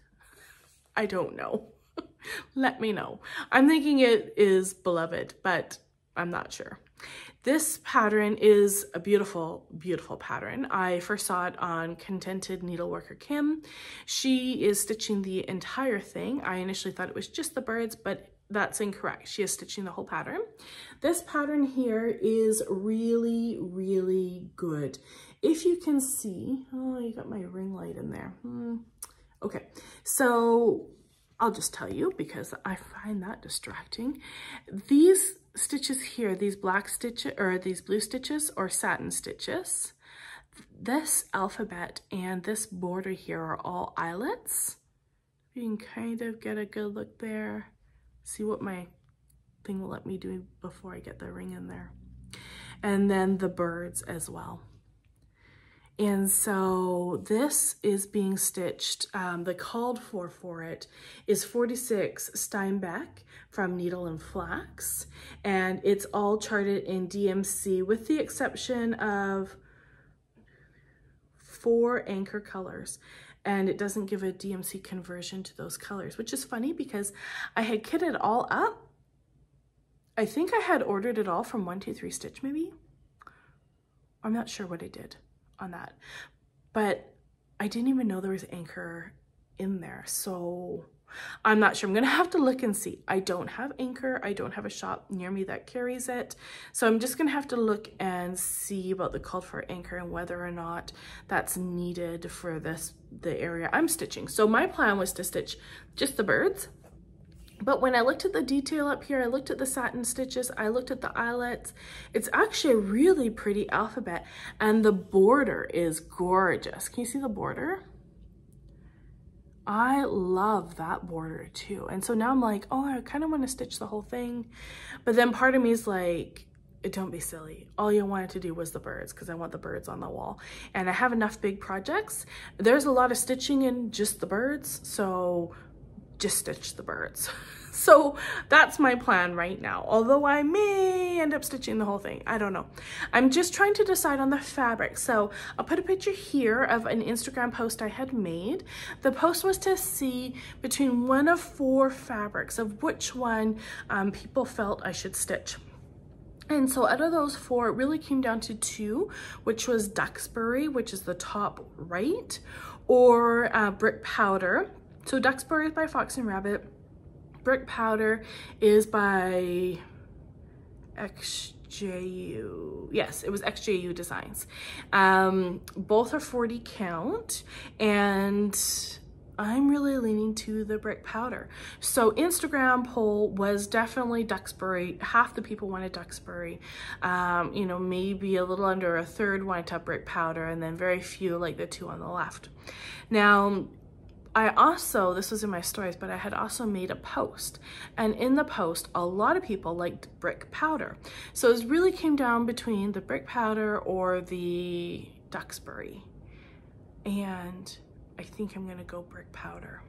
I don't know. Let me know. I'm thinking it is Beloved, but I'm not sure. This pattern is a beautiful, beautiful pattern. I first saw it on Contented Needleworker Kim. She is stitching the entire thing. I initially thought it was just the birds, but that's incorrect. She is stitching the whole pattern. This pattern here is really, really good. If you can see, oh, you got my ring light in there. Okay, so I'll just tell you because I find that distracting. These stitches here, these black stitches, or these blue stitches, or satin stitches, this alphabet and this border here are all eyelets. You can kind of get a good look there. See what my thing will let me do before I get the ring in there. And then the birds as well. And so this is being stitched, the called for it is 46 Steinbeck from Needle and Flax, and it's all charted in DMC with the exception of 4 anchor colors. And it doesn't give a DMC conversion to those colors, which is funny because I had kitted it all up. I think I had ordered it all from 123 Stitch maybe. I'm not sure what I did on that, but I didn't even know there was anchor in there, so I'm not sure. I'm gonna have to look and see. I don't have anchor. I don't have a shop near me that carries it, so I'm just gonna have to look and see about the call for anchor and whether or not that's needed for the area I'm stitching. So my plan was to stitch just the birds. But when I looked at the detail up here, I looked at the satin stitches, I looked at the eyelets. It's actually a really pretty alphabet, and the border is gorgeous. Can you see the border? I love that border too. And so now I'm like, oh, I kind of want to stitch the whole thing. But then part of me is like, don't be silly. All you wanted to do was the birds because I want the birds on the wall. And I have enough big projects. There's a lot of stitching in just the birds, so just stitch the birds. So that's my plan right now, although I may end up stitching the whole thing. I don't know. I'm just trying to decide on the fabric. So I'll put a picture here of an Instagram post I had made. The post was to see between one of 4 fabrics of which one people felt I should stitch. And so out of those 4, it really came down to 2, which was Duxbury, which is the top right, or Brick Powder. So Duxbury is by Fox and Rabbit. Brick Powder is by XJU. Yes, it was XJU Designs. Both are 40 count, and I'm really leaning to the Brick Powder. So Instagram poll was definitely Duxbury. Half the people wanted Duxbury. You know, maybe a little under a third wanted to have Brick Powder, and then very few like the 2 on the left. Now, I also, this was in my stories, but I had also made a post, and in the post a lot of people liked Brick Powder. So it really came down between the Brick Powder or the Duxbury, and I think I'm gonna go Brick Powder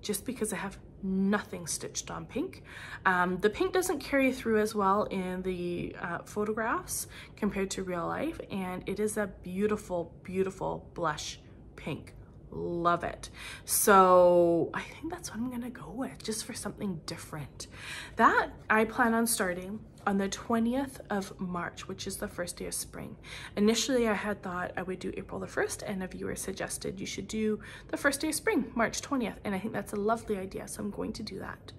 just because I have nothing stitched on pink. The pink doesn't carry through as well in the photographs compared to real life, and it is a beautiful, beautiful blush pink. Love it. So I think that's what I'm gonna go with, just for something different. That I plan on starting on the 20th of March, which is the first day of spring. Initially, I had thought I would do April the 1st, and a viewer suggested you should do the first day of spring, March 20th, and I think that's a lovely idea, so I'm going to do that.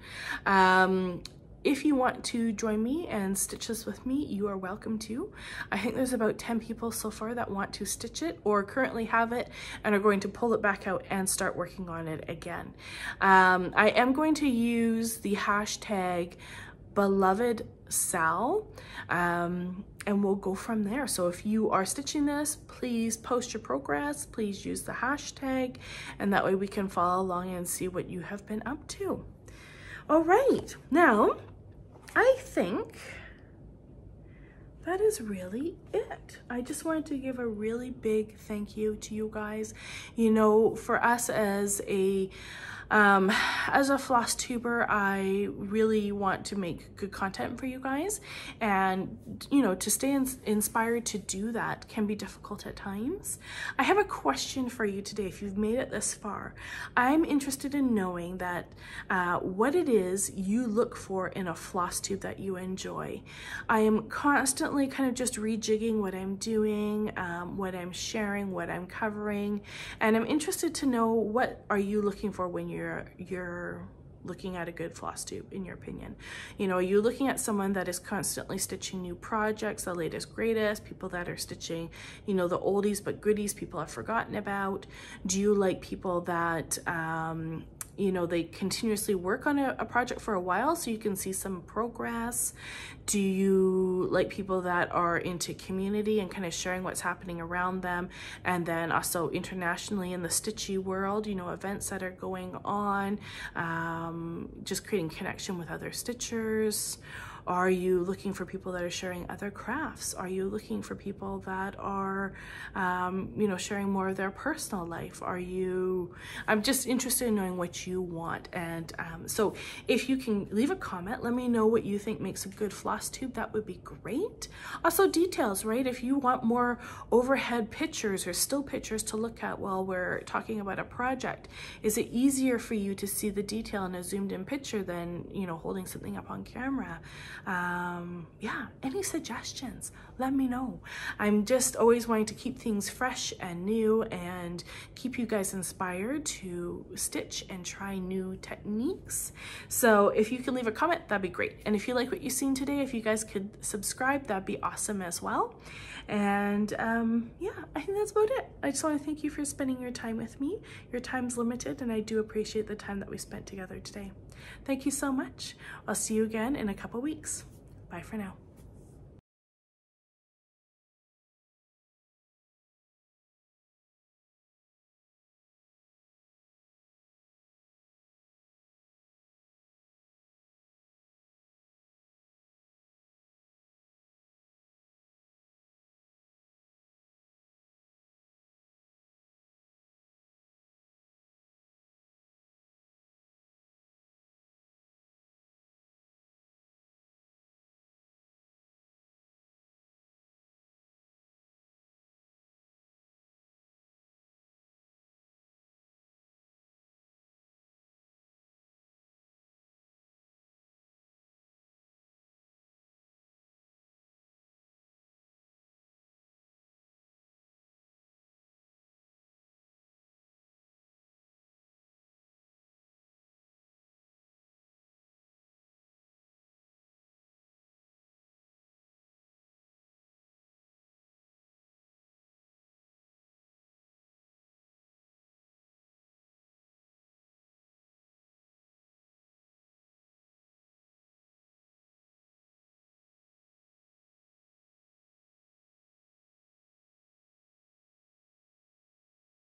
If you want to join me and stitch this with me, you are welcome to. I think there's about 10 people so far that want to stitch it or currently have it and are going to pull it back out and start working on it again. I am going to use the hashtag belovedsal, and we'll go from there. So if you are stitching this, please post your progress, please use the hashtag, and that way we can follow along and see what you have been up to. All right, now I think that is really it. I just wanted to give a really big thank you to you guys. You know, for us as a floss tuber, I really want to make good content for you guys, and you know, to stay inspired to do that can be difficult at times. I have a question for you today. If you've made it this far, I'm interested in knowing that what it is you look for in a floss tube that you enjoy. I am constantly kind of just rejigging what I'm doing, what I'm sharing, what I'm covering, and I'm interested to know, what are you looking for when you're looking at a good floss tube, in your opinion? You know, are you looking at someone that is constantly stitching new projects, the latest, greatest, people that are stitching, you know, the oldies but goodies people have forgotten about? Do you like people that, you know, they continuously work on a project for a while so you can see some progress? Do you like people that are into community and kind of sharing what's happening around them, and then also internationally in the stitchy world, you know, events that are going on, just creating connection with other stitchers? Are you looking for people that are sharing other crafts? Are you looking for people that are, you know, sharing more of their personal life? I'm just interested in knowing what you want. And so if you can leave a comment, let me know what you think makes a good floss tube. That would be great. Also details, right? If you want more overhead pictures or still pictures to look at while we're talking about a project, is it easier for you to see the detail in a zoomed in picture than, you know, holding something up on camera? Yeah, any suggestions, let me know. I'm just always wanting to keep things fresh and new and keep you guys inspired to stitch and try new techniques. So if you could leave a comment, that'd be great. And if you like what you've seen today, if you guys could subscribe, that'd be awesome as well. And yeah, I think that's about it. I just want to thank you for spending your time with me. Your time's limited, and I do appreciate the time that we spent together today. Thank you so much. I'll see you again in a couple weeks. Bye for now.